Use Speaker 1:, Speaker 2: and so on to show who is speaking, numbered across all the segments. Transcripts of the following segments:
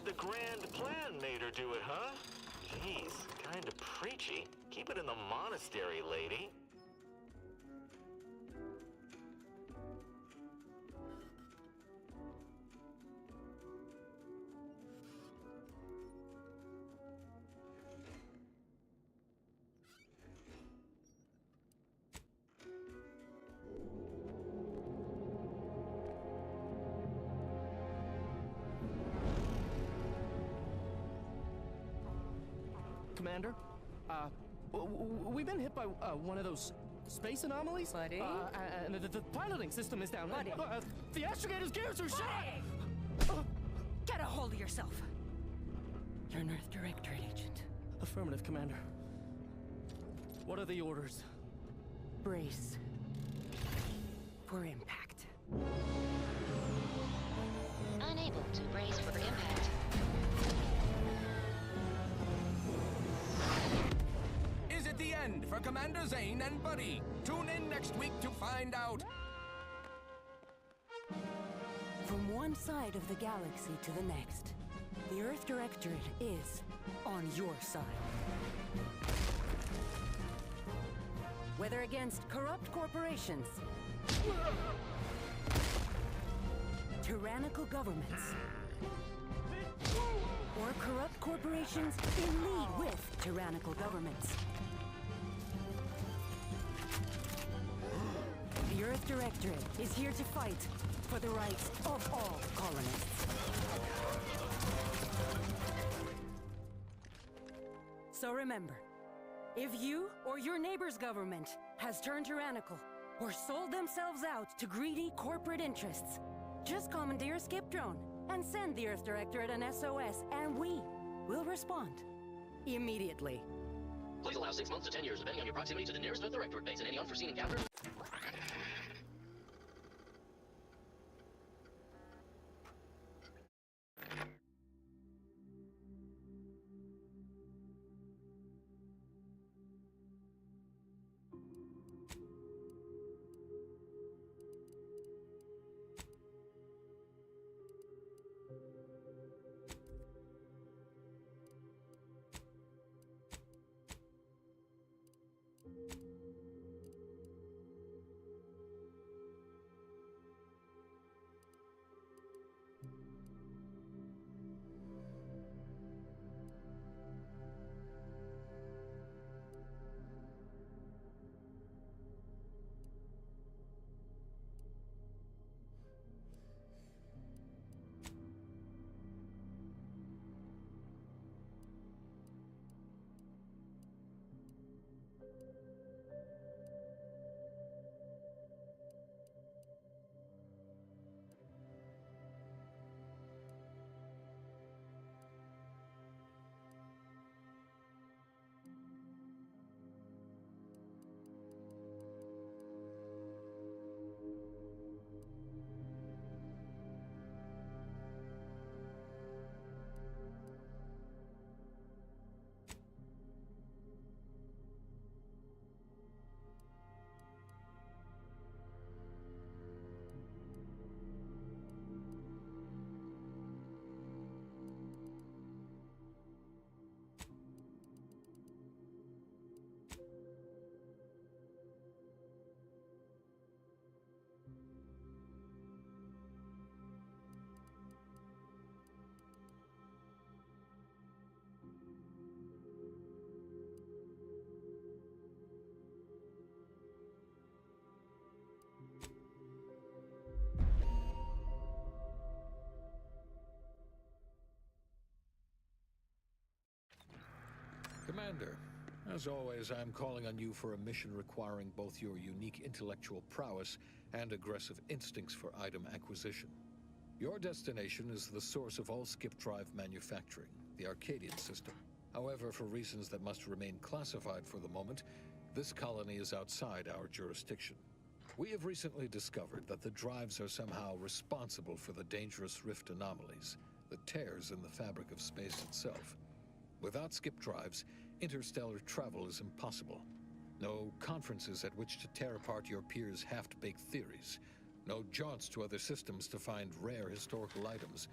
Speaker 1: The grand plan made her do it, huh? Jeez, kinda preachy. Keep it in the monastery, lady.
Speaker 2: Commander, we've been hit by one of those space anomalies.
Speaker 3: Buddy?
Speaker 2: And the piloting system is down.
Speaker 3: Buddy?
Speaker 2: The astrogator's gears are shot!
Speaker 3: Get a hold of yourself. You're an Earth Directorate agent.
Speaker 2: Affirmative, Commander. What are the orders?
Speaker 3: Brace for impact.
Speaker 4: Unable to brace for impact.
Speaker 5: Is it the end for Commander Zane and Buddy? Tune in next week to find out.
Speaker 3: From one side of the galaxy to the next, the Earth Directorate is on your side. Whether against corrupt corporations, tyrannical governments, or corrupt corporations in league with tyrannical governments, the Earth Directorate is here to fight for the rights of all colonists. So remember, if you or your neighbor's government has turned tyrannical or sold themselves out to greedy corporate interests, just commandeer a skip drone and send the Earth Directorate an SOS, and we will respond immediately.
Speaker 6: Please allow 6 months to 10 years, depending on your proximity to the nearest Earth Directorate base and any unforeseen encounters.
Speaker 7: Commander, as always, I'm calling on you for a mission requiring both your unique intellectual prowess and aggressive instincts for item acquisition. Your destination is the source of all skip drive manufacturing, the Arcadian system. However, for reasons that must remain classified for the moment, this colony is outside our jurisdiction. We have recently discovered that the drives are somehow responsible for the dangerous rift anomalies, the tears in the fabric of space itself. Without skip drives, interstellar travel is impossible. No conferences at which to tear apart your peers' half-baked theories. No jaunts to other systems to find rare historical items.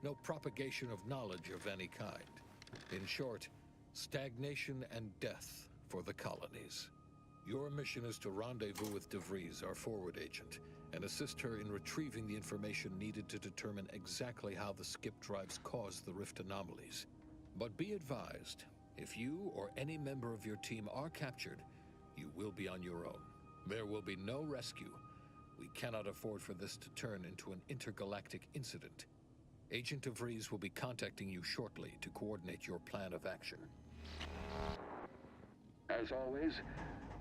Speaker 7: no propagation of knowledge of any kind. In short, stagnation and death for the colonies. Your mission is to rendezvous with DeVries, our forward agent, and assist her in retrieving the information needed to determine exactly how the skip drives caused the rift anomalies. But be advised, if you or any member of your team are captured, you will be on your own. There will be no rescue. We cannot afford for this to turn into an intergalactic incident. Agent DeVries will be contacting you shortly to coordinate your plan of action.
Speaker 8: As always,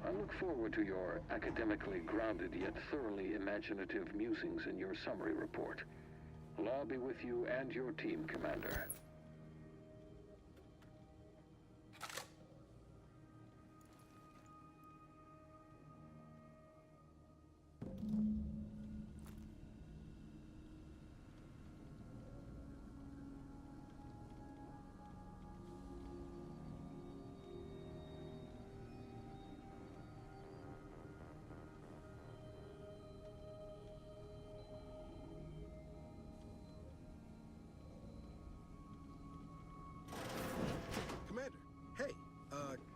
Speaker 8: I look forward to your academically grounded yet thoroughly imaginative musings in your summary report. Allah be with you and your team, Commander.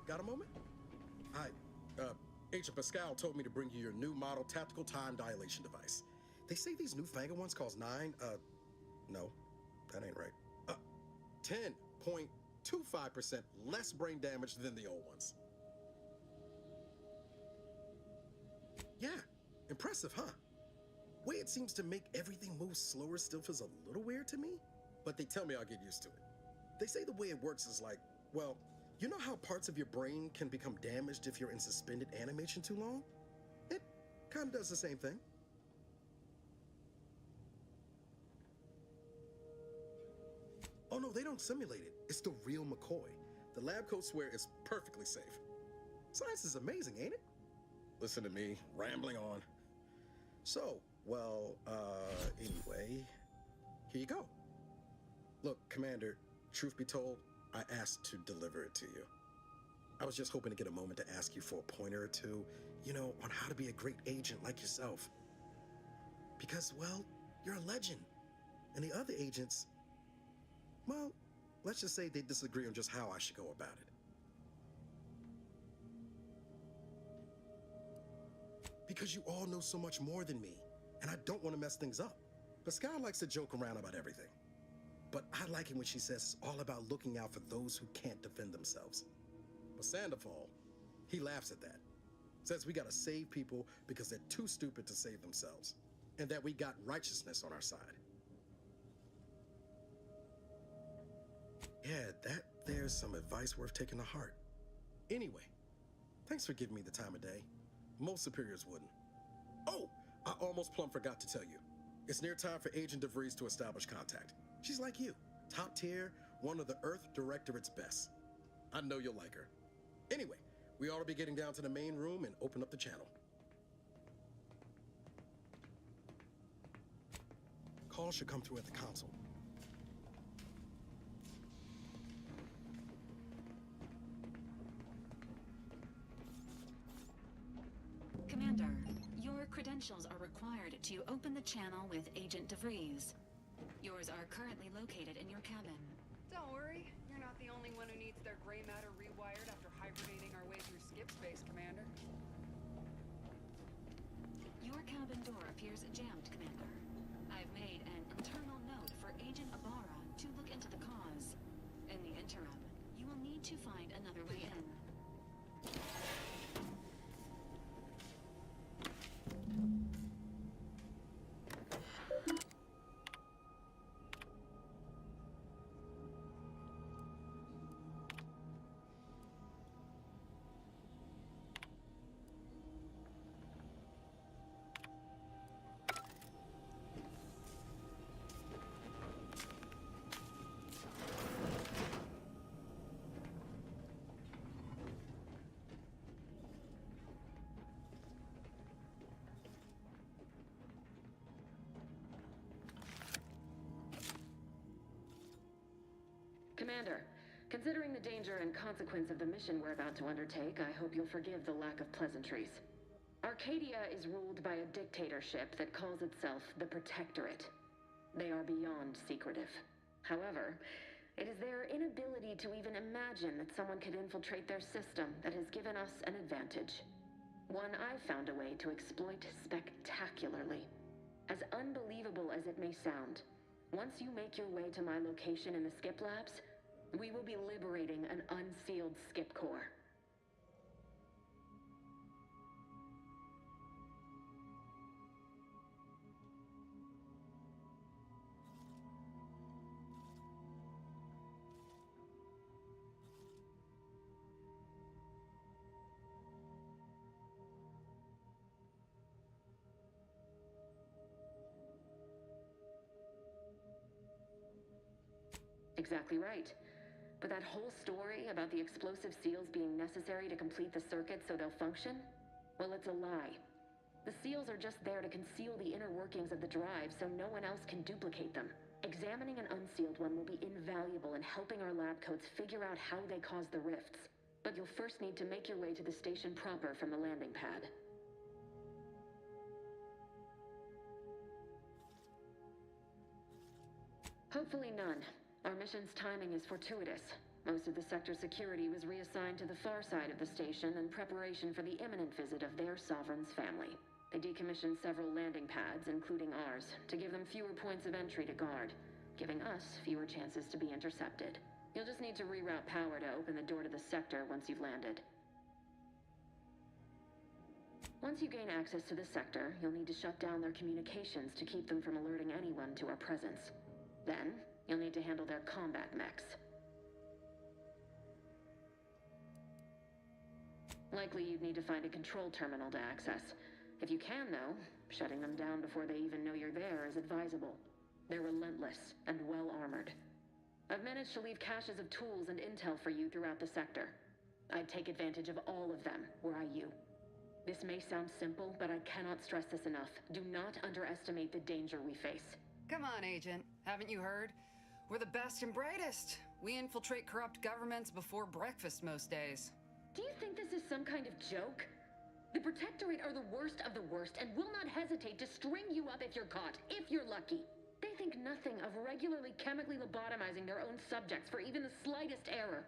Speaker 9: Got a moment? Hi, Agent Pascal told me to bring you your new model tactical time dilation device. They say these newfangled ones cost no, that ain't right. 10.25% less brain damage than the old ones. Yeah, impressive, huh? Way it seems to make everything move slower still feels a little weird to me, but they tell me I'll get used to it. They say the way it works is like, well, you know how parts of your brain can become damaged if you're in suspended animation too long? It kind of does the same thing. Oh no, they don't simulate it. It's the real McCoy. The lab coats swear it's perfectly safe. Science is amazing, ain't it? Listen to me, rambling on. So, well, anyway, here you go. Look, Commander, truth be told, I asked to deliver it to you. I was just hoping to get a moment to ask you for a pointer or two, on how to be a great agent like yourself. Because, well, you're a legend. And the other agents, well, let's just say they disagree on just how I should go about it. Because you all know so much more than me, and I don't want to mess things up. Pascal likes to joke around about everything. But I like it when she says it's all about looking out for those who can't defend themselves. But Sandoval, he laughs at that. Says we gotta save people because they're too stupid to save themselves. And that we got righteousness on our side. Yeah, there's some advice worth taking to heart. Anyway, thanks for giving me the time of day. Most superiors wouldn't. Oh, I almost plumb forgot to tell you. It's near time for Agent DeVries to establish contact. She's like you, top tier, one of the Earth Directorate's best. I know you'll like her. Anyway, we ought to be getting down to the main room and open up the channel. Call should come through at the console.
Speaker 10: Commander, your credentials are required to open the channel with Agent DeVries. Yours are currently located in your cabin.
Speaker 11: Don't worry, you're not the only one who needs their gray matter rewired after hibernating our way through skip space, Commander.
Speaker 10: Your cabin door appears jammed, Commander. I've made an internal note for Agent Ibarra to look into the cause. In the interim, you will need to find another way in. Commander, considering the danger and consequence of the mission we're about to undertake, I hope you'll forgive the lack of pleasantries. Arcadia is ruled by a dictatorship that calls itself the Protectorate. They are beyond secretive.
Speaker 12: However, it is their inability to even imagine that someone could infiltrate their system that has given us an advantage. One I've found a way to exploit spectacularly. As unbelievable as it may sound, once you make your way to my location in the Skip Labs, we will be liberating an unsealed Skip Core. Exactly right. But that whole story about the explosive seals being necessary to complete the circuit so they'll function? Well, it's a lie. The seals are just there to conceal the inner workings of the drive so no one else can duplicate them. Examining an unsealed one will be invaluable in helping our lab coats figure out how they cause the rifts. But you'll first need to make your way to the station proper from the landing pad. Hopefully none. Our mission's timing is fortuitous. Most of the sector security was reassigned to the far side of the station in preparation for the imminent visit of their sovereign's family. They decommissioned several landing pads, including ours, to give them fewer points of entry to guard, giving us fewer chances to be intercepted. You'll just need to reroute power to open the door to the sector once you've landed. Once you gain access to the sector, you'll need to shut down their communications to keep them from alerting anyone to our presence. Then, you'll need to handle their combat mechs. Likely you'd need to find a control terminal to access. If you can, though, shutting them down before they even know you're there is advisable. They're relentless and well-armored. I've managed to leave caches of tools and intel for you throughout the sector. I'd take advantage of all of them, were I you. This may sound simple, but I cannot stress this enough. Do not underestimate the danger we face.
Speaker 11: Come on, Agent. Haven't you heard? We're the best and brightest. We infiltrate corrupt governments before breakfast most days.
Speaker 12: Do you think this is some kind of joke? The Protectorate are the worst of the worst and will not hesitate to string you up if you're caught, if you're lucky. They think nothing of regularly chemically lobotomizing their own subjects for even the slightest error.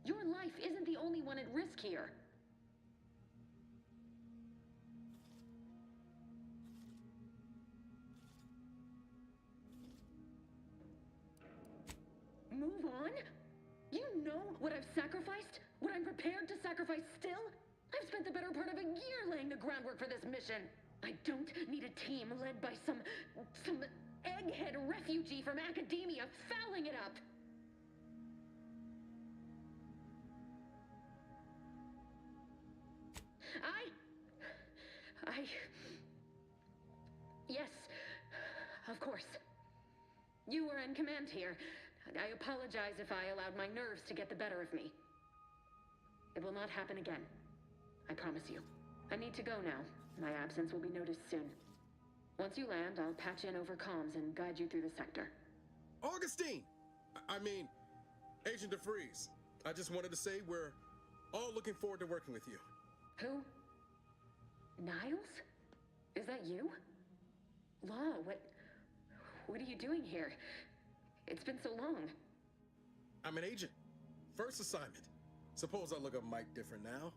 Speaker 12: Your life isn't the only one at risk here. Move on? You know what I've sacrificed? What I'm prepared to sacrifice still? I've spent the better part of a year laying the groundwork for this mission. I don't need a team led by some egghead refugee from academia fouling it up. Yes, of course. You were in command here. I apologize if I allowed my nerves to get the better of me. It will not happen again. I promise you. I need to go now. My absence will be noticed soon. Once you land, I'll patch in over comms and guide you through the sector.
Speaker 9: Augustine! I mean, Agent DeFreeze. I just wanted to say we're all looking forward to working with you.
Speaker 12: Who? Niles? Is that you? Law, what are you doing here? It's been so long.
Speaker 9: I'm an agent. First assignment. Suppose I look a mite different now.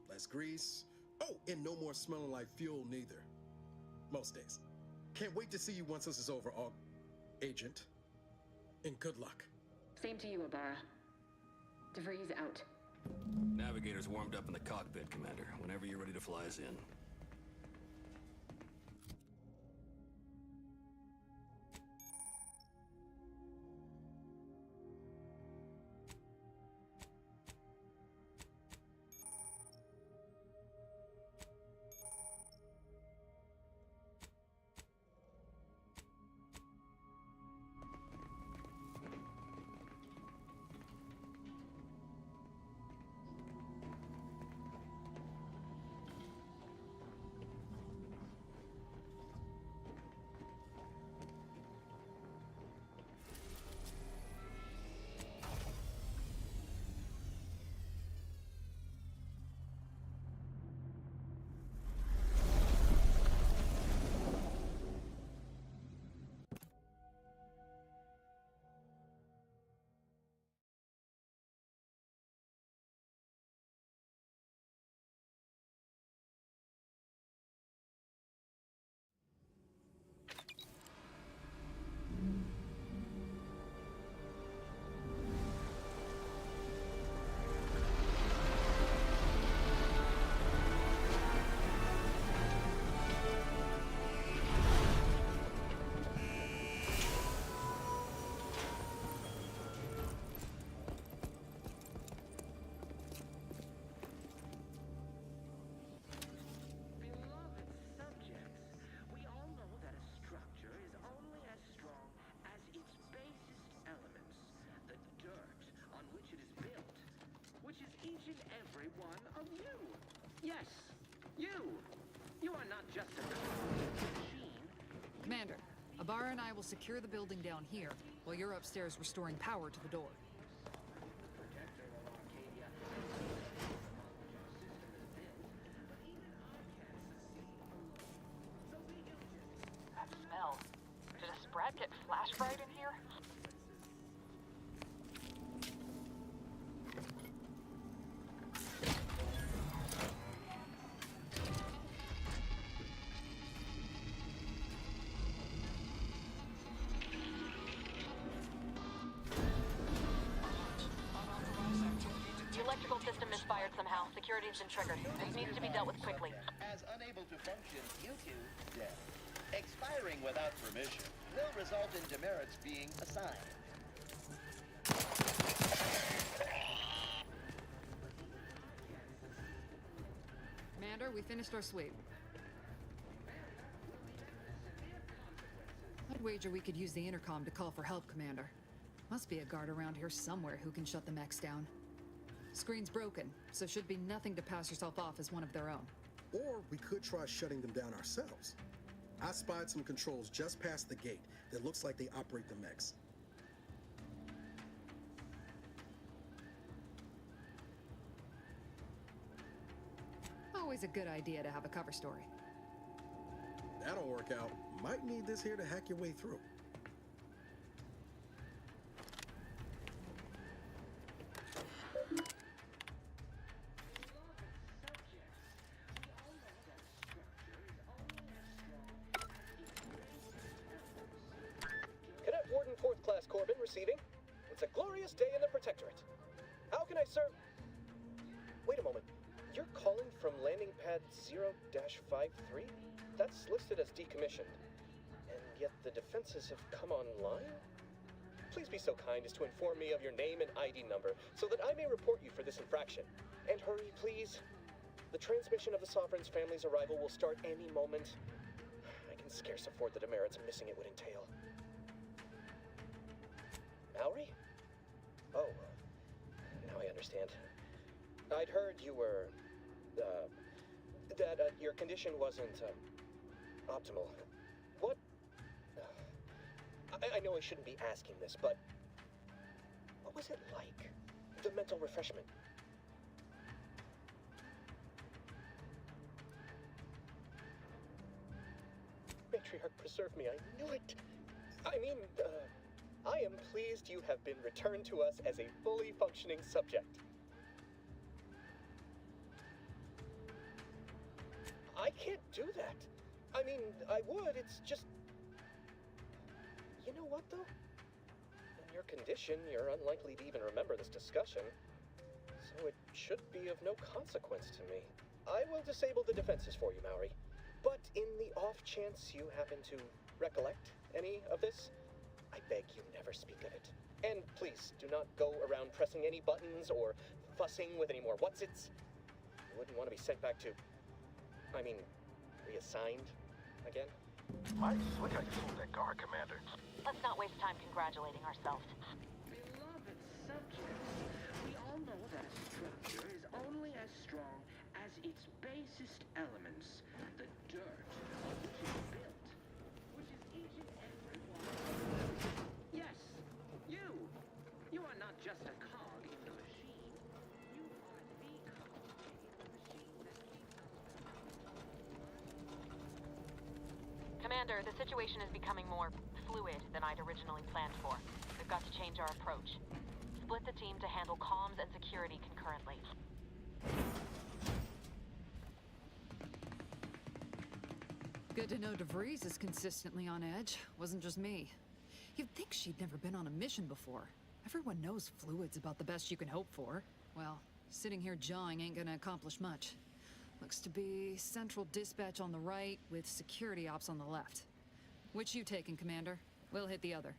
Speaker 9: Less grease. Oh, and no more smelling like fuel neither. Most days. Can't wait to see you once this is over, Agent. And good luck.
Speaker 12: Same to you, Ibarra. DeVries out.
Speaker 13: Navigator's warmed up in the cockpit, Commander. Whenever you're ready to fly us in.
Speaker 14: Yes, you! You are not just a machine.
Speaker 11: Commander, Ibarra and I will secure the building down here, while you're upstairs restoring power to the door.
Speaker 15: That smell. Did a sprat get flash fried in here?
Speaker 16: The electrical system misfired somehow. Security's been triggered. This needs to be dealt with quickly.
Speaker 17: As unable to function due to death. Expiring without permission will result in demerits being assigned.
Speaker 11: Commander, we finished our sweep. I'd wager we could use the intercom to call for help, Commander. Must be a guard around here somewhere who can shut the mechs down. Screen's broken, so should be nothing to pass yourself off as one of their own.
Speaker 9: Or we could try shutting them down ourselves. I spied some controls just past the gate that looks like they operate the mechs.
Speaker 11: Always a good idea to have a cover story.
Speaker 9: That'll work out. Might need this here to hack your way through.
Speaker 18: Cadet Warden 4th Class Corbin receiving. It's a glorious day in the Protectorate. How can I serve? Wait a moment. You're calling from landing pad 0-53? That's listed as decommissioned. And yet the defenses have come online? Please be so kind as to inform me of your name and ID number so that I may report you for this infraction. And hurry, please. The transmission of the Sovereign's family's arrival will start any moment. I can scarce afford the demerits missing it would entail. Mallory? Oh, now I understand. I'd heard you were, that your condition wasn't, optimal. What? I know I shouldn't be asking this, but what was it like? The mental refreshment? Matriarch, preserve me, I knew it! I mean, I am pleased you have been returned to us as a fully functioning subject. I can't do that. I mean, I would, it's just... You know what, though? In your condition, you're unlikely to even remember this discussion. So it should be of no consequence to me. I will disable the defenses for you, Maori. But in the off chance you happen to recollect any of this, I beg you never speak of it. And please, do not go around pressing any buttons or fussing with any more what's-its. You wouldn't want to be sent back to... I mean, reassigned again?
Speaker 19: Might slick I fooled that guard, Commander.
Speaker 16: Let's not waste time congratulating ourselves.
Speaker 14: Beloved subjects, we all know that a structure is only as strong as its basest elements, the dirt on which it's built, which is each and every one. Yes, you! You are not just a cog in the machine. You are the cog in the machine that keeps us.
Speaker 16: Commander, the situation is becoming more fluid than I'd originally planned for. We've got to change our approach. Split the team to handle comms and security concurrently.
Speaker 11: Good to know DeVries is consistently on edge. Wasn't just me. You'd think she'd never been on a mission before. Everyone knows fluid's about the best you can hope for. Well, sitting here jawing ain't gonna accomplish much. Looks to be central dispatch on the right with security ops on the left. Which you taking, Commander? We'll hit the other.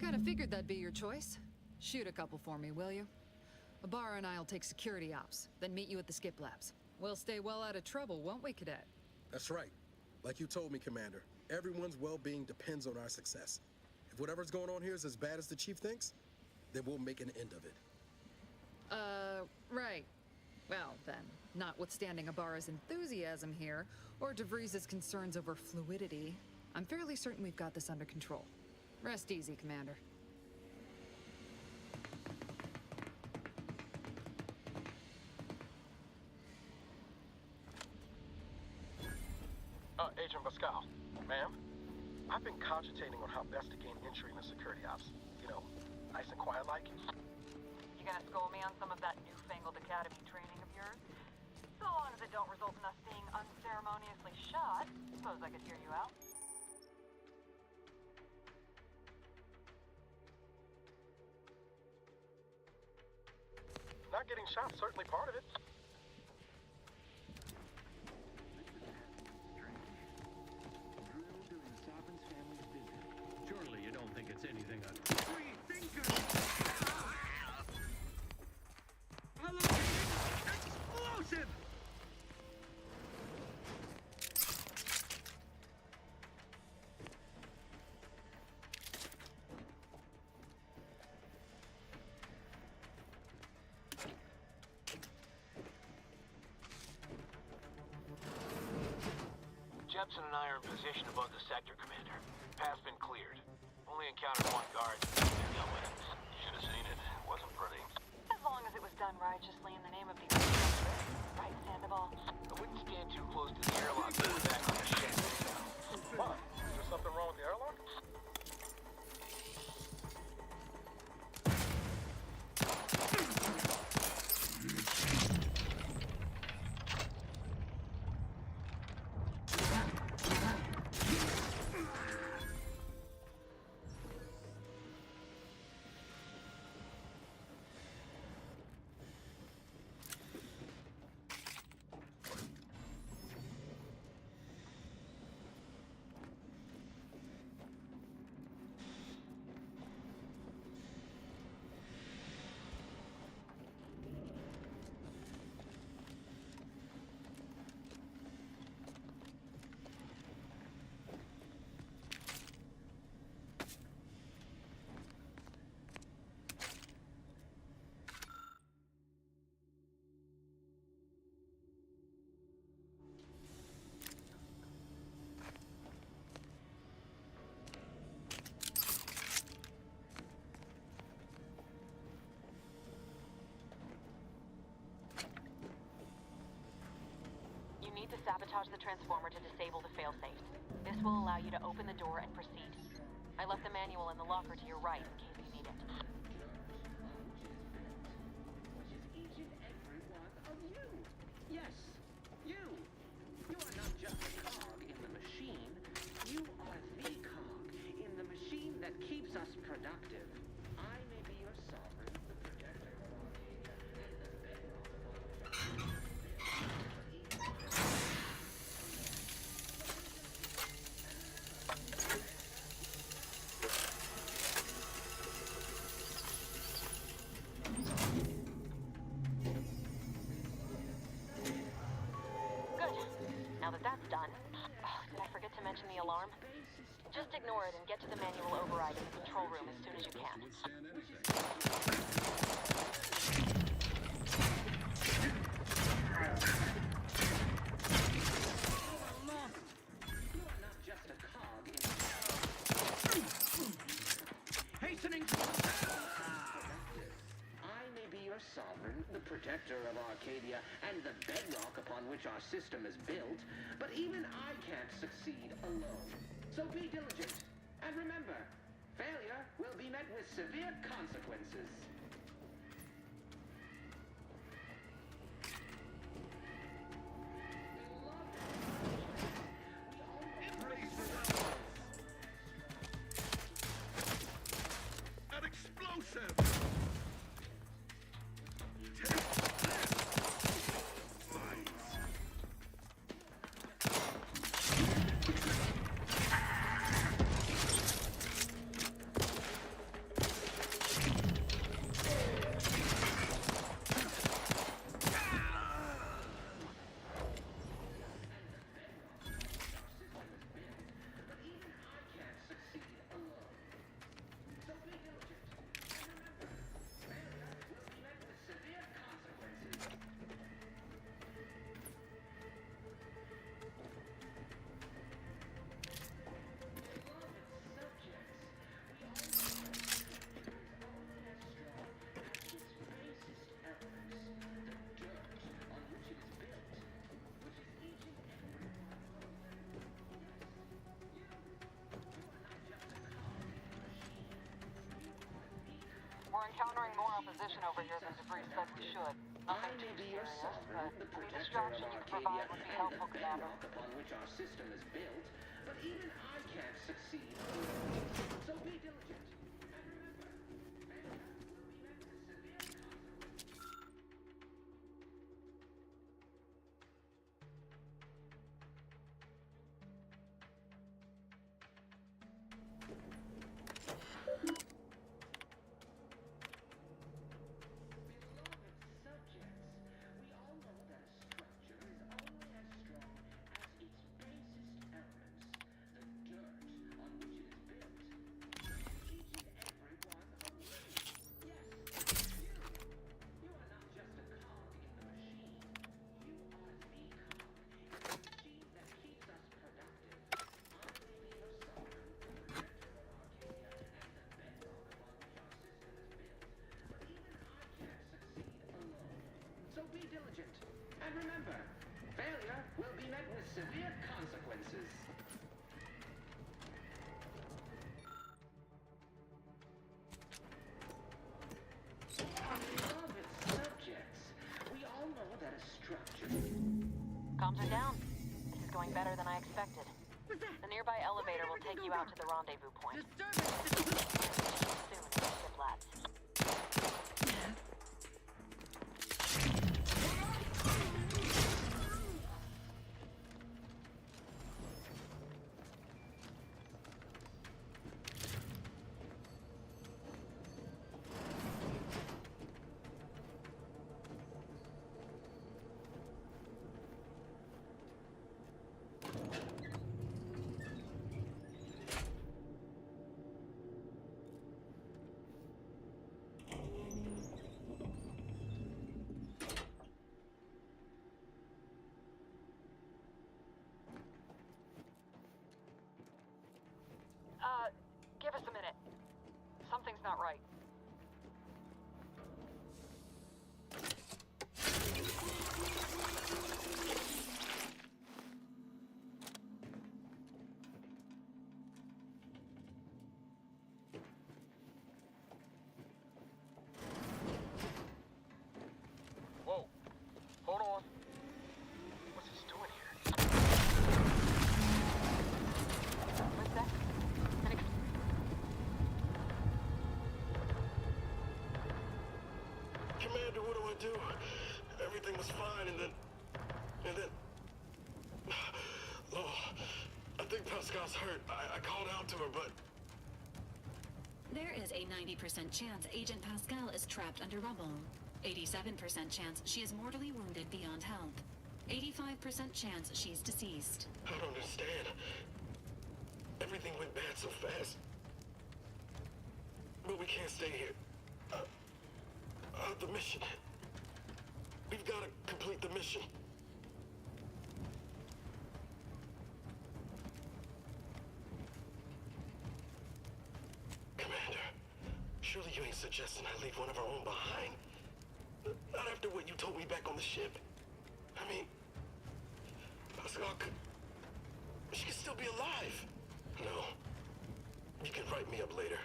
Speaker 11: Kinda figured that'd be your choice. Shoot a couple for me, will you? Ibarra and I'll take security ops, then meet you at the skip labs. We'll stay well out of trouble, won't we, Cadet?
Speaker 9: That's right. Like you told me, Commander, everyone's well-being depends on our success. If whatever's going on here is as bad as the chief thinks, then we'll make an end of it.
Speaker 11: Right. Well, then, notwithstanding Ibarra's enthusiasm here, or DeVries' concerns over fluidity, I'm fairly certain we've got this under control. Rest easy, Commander.
Speaker 19: Agent Pascal, ma'am, I've been cogitating on how best to gain entry in the security ops. You know, nice and quiet like.
Speaker 16: You gonna school me on some of that newfangled academy training of yours? So long as it don't result in us being unceremoniously shot, suppose I could hear you out.
Speaker 19: Not getting shot, certainly part of it.
Speaker 20: Surely you don't think it's anything
Speaker 14: Free thinkers! Allocating explosive!
Speaker 21: Jepson and I are in position above the sector, Commander. Path's been cleared. Only encountered one guard. Dealt with it.
Speaker 19: Should have seen it. Wasn't pretty.
Speaker 16: As long as it was done righteously in the name of the earth. Right, Sandoval?
Speaker 21: I wouldn't stand too close to the airlock back on the ship.
Speaker 19: What? Is there something wrong with the airlock?
Speaker 16: You need to sabotage the transformer to disable the failsafe. This will allow you to open the door and proceed. I left the manual in the locker to your right in case you need it.
Speaker 14: Each and every one of you. Yes, you. You are not just a cog in the machine. You are the cog in the machine that keeps us productive. I may be your sovereign, the protector of Arcadia, and the bedrock of our
Speaker 16: Now that that's done, did I forget to mention the alarm? Just ignore it and get to the manual override in the control room as soon as you can.
Speaker 14: Hastening to I may be your sovereign, the protector of Arcadia, and the bedrock upon which our system is built, but even I can't succeed alone. So be diligent, and remember, failure will be met with severe consequences.
Speaker 19: An explosive!
Speaker 16: encountering more opposition over here than DeVries said we should. Nothing too serious, but any distraction you can provide would be helpful, Commander.
Speaker 14: Upon which our system is built, but even I can't succeed alone. So be diligent. So be diligent. And remember, failure will be met with severe consequences. Beloved subjects, we all know that a structure...
Speaker 16: Comms are down. This is going better than I expected. The nearby elevator will take you out to the rendezvous point. Soon in the ship labs. Give us a minute. Something's not right.
Speaker 21: Whoa. Hold on. What's this doing here?
Speaker 16: What's that?
Speaker 1: Commander, what do I do? Everything was fine, and then... Oh, I think Pascal's hurt. I called out to her, but...
Speaker 10: There is a 90% chance Agent Pascal is trapped under rubble. 87% chance she is mortally wounded beyond help. 85% chance she's deceased.
Speaker 1: I don't understand. Everything went bad so fast. But we can't stay here. The mission. We've got to complete the mission. Commander, surely you ain't suggesting I leave one of our own behind? Not after what you told me back on the ship. I mean, Pascal could... She could still be alive. No. You can write me up later.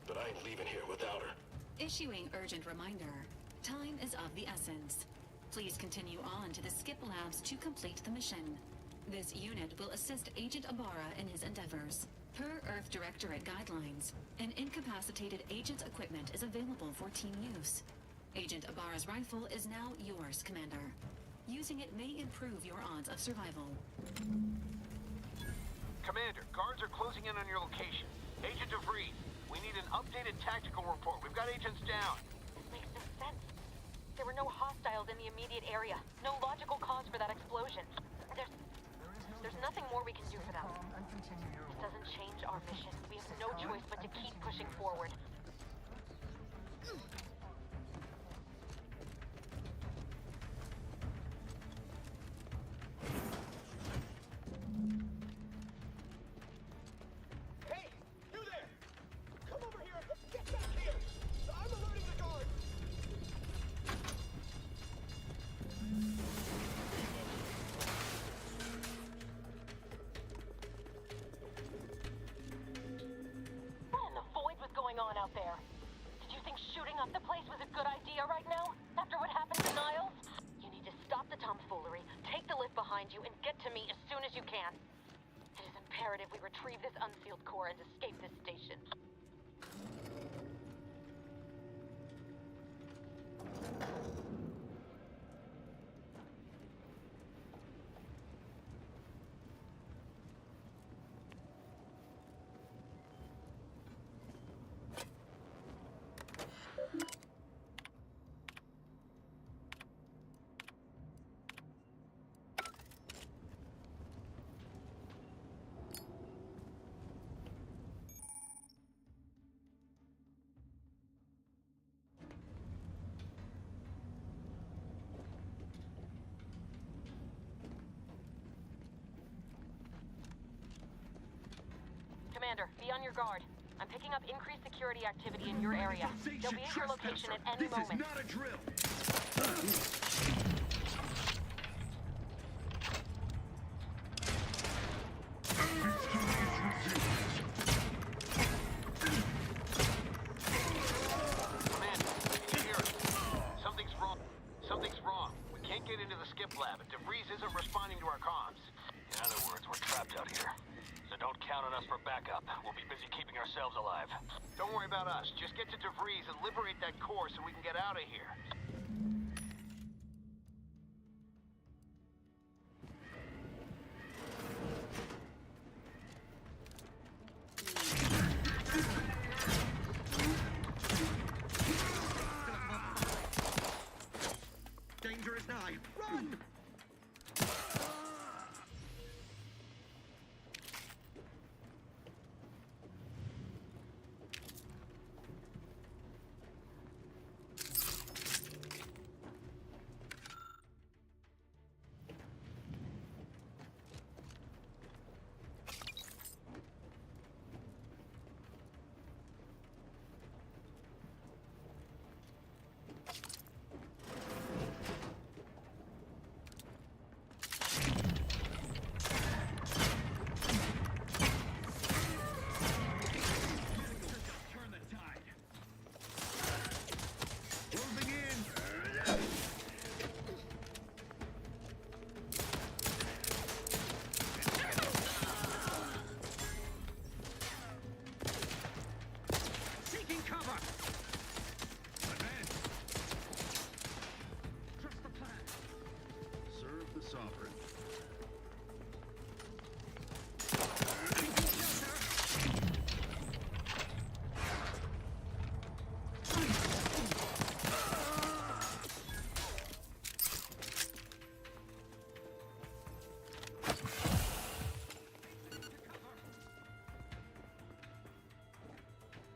Speaker 1: But I ain't leaving here without her.
Speaker 10: Issuing urgent reminder. Time is of the essence. Please continue on to the skip labs to complete the mission. This unit will assist Agent Ibarra in his endeavors. Per Earth Directorate guidelines, an incapacitated agent's equipment is available for team use. Agent Ibarra's rifle is now yours, Commander. Using it may improve your odds of survival.
Speaker 21: Commander, guards are closing in on your location. Agent DeVries, we need an updated tactical report. We've got agents down.
Speaker 16: This makes no sense. There were no hostiles in the immediate area. No logical cause for that explosion. There's nothing more we can do for them. This doesn't change our mission. We have no choice but to keep pushing forward.
Speaker 18: Hey, you there! Come over here! Get back here! I'm alerting the guard!
Speaker 16: What in the void was going on out shooting up the place was a good idea right now? After what happened to Niles? You need to stop the tomfoolery, take the lift behind you, and get to me as soon as you can. It is imperative we retrieve this unsealed core and escape this station. Commander, be on your guard. I'm picking up increased security activity in your area. They'll be at your location at any moment.
Speaker 5: This is not a drill!
Speaker 21: Commander, can you hear us? Something's wrong. Something's wrong. We can't get into the skip lab, and DeVries isn't responding to our comms. In other words, we're trapped out here. So don't count on us for backup. We'll be busy keeping ourselves alive. Don't worry about us. Just get to DeVries and liberate that core so we can get out of here.
Speaker 5: Danger is nigh! Run!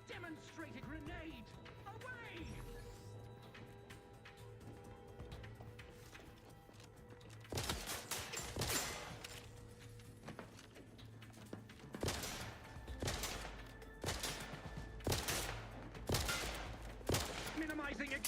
Speaker 5: Demonstrated grenade! Away! Minimizing it!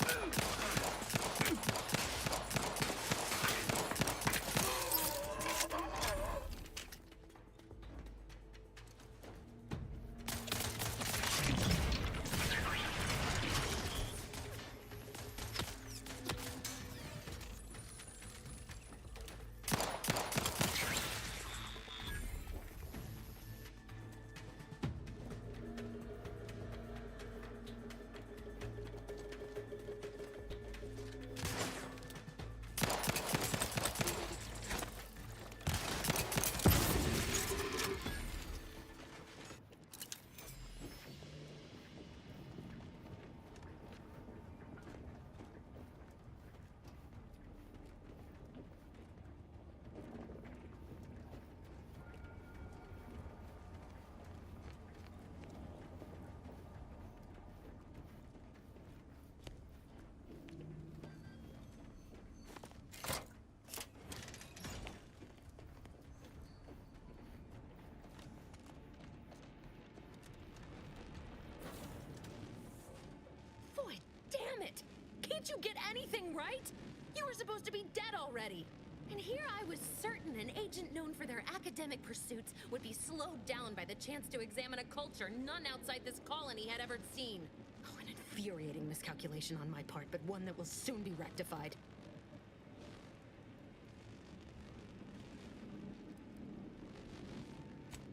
Speaker 20: Can't you get anything right? You were supposed to be dead already. And here I was certain an agent known for their academic pursuits would be slowed down by the chance to examine a culture none outside this colony had ever seen. Oh, an infuriating miscalculation on my part, but one that will soon be rectified.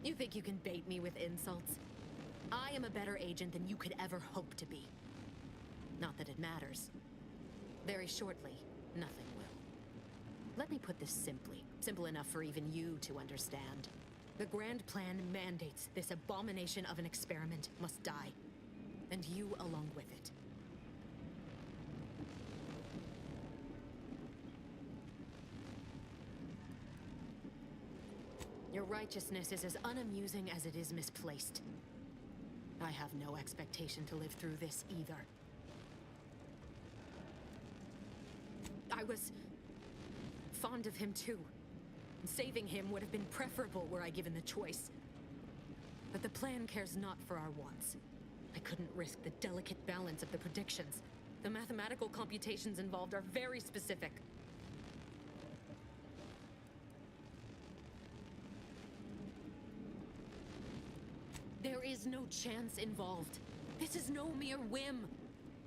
Speaker 20: You think you can bait me with insults? I am a better agent than you could ever hope to be. Not that it matters. Very shortly, nothing will. Let me put this simply. Simple enough for even you to understand. The grand plan mandates this abomination of an experiment must die. And you along with it. Your righteousness is as unamusing as it is misplaced. I have no expectation to live through this either. I was fond of him too. Saving him would have been preferable were I given the choice. But the plan cares not for our wants. I couldn't risk the delicate balance of the predictions. The mathematical computations involved are very specific. There is no chance involved. This is no mere whim.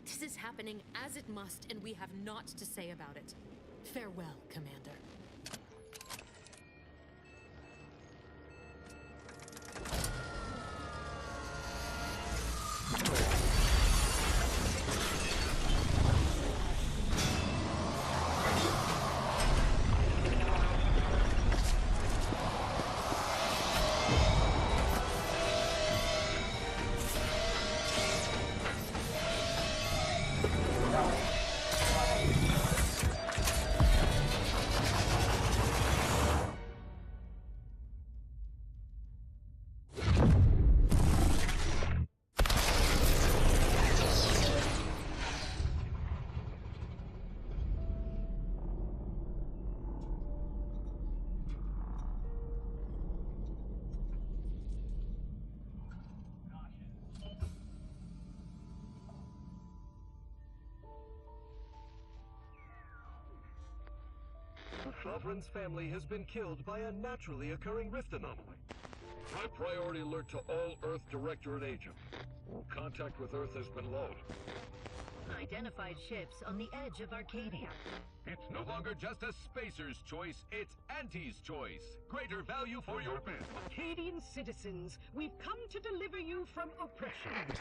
Speaker 20: This is happening as it must, and we have naught to say about it. Farewell, Commander.
Speaker 2: The Sovereign's family has been killed by a naturally occurring rift anomaly. High priority alert to all Earth Directorate agents. Contact with Earth has been low.
Speaker 22: Identified ships on the edge of Arcadia.
Speaker 23: It's no longer just a spacer's choice, it's Auntie's choice. Greater value for your bid.
Speaker 22: Arcadian citizens, we've come to deliver you from oppression.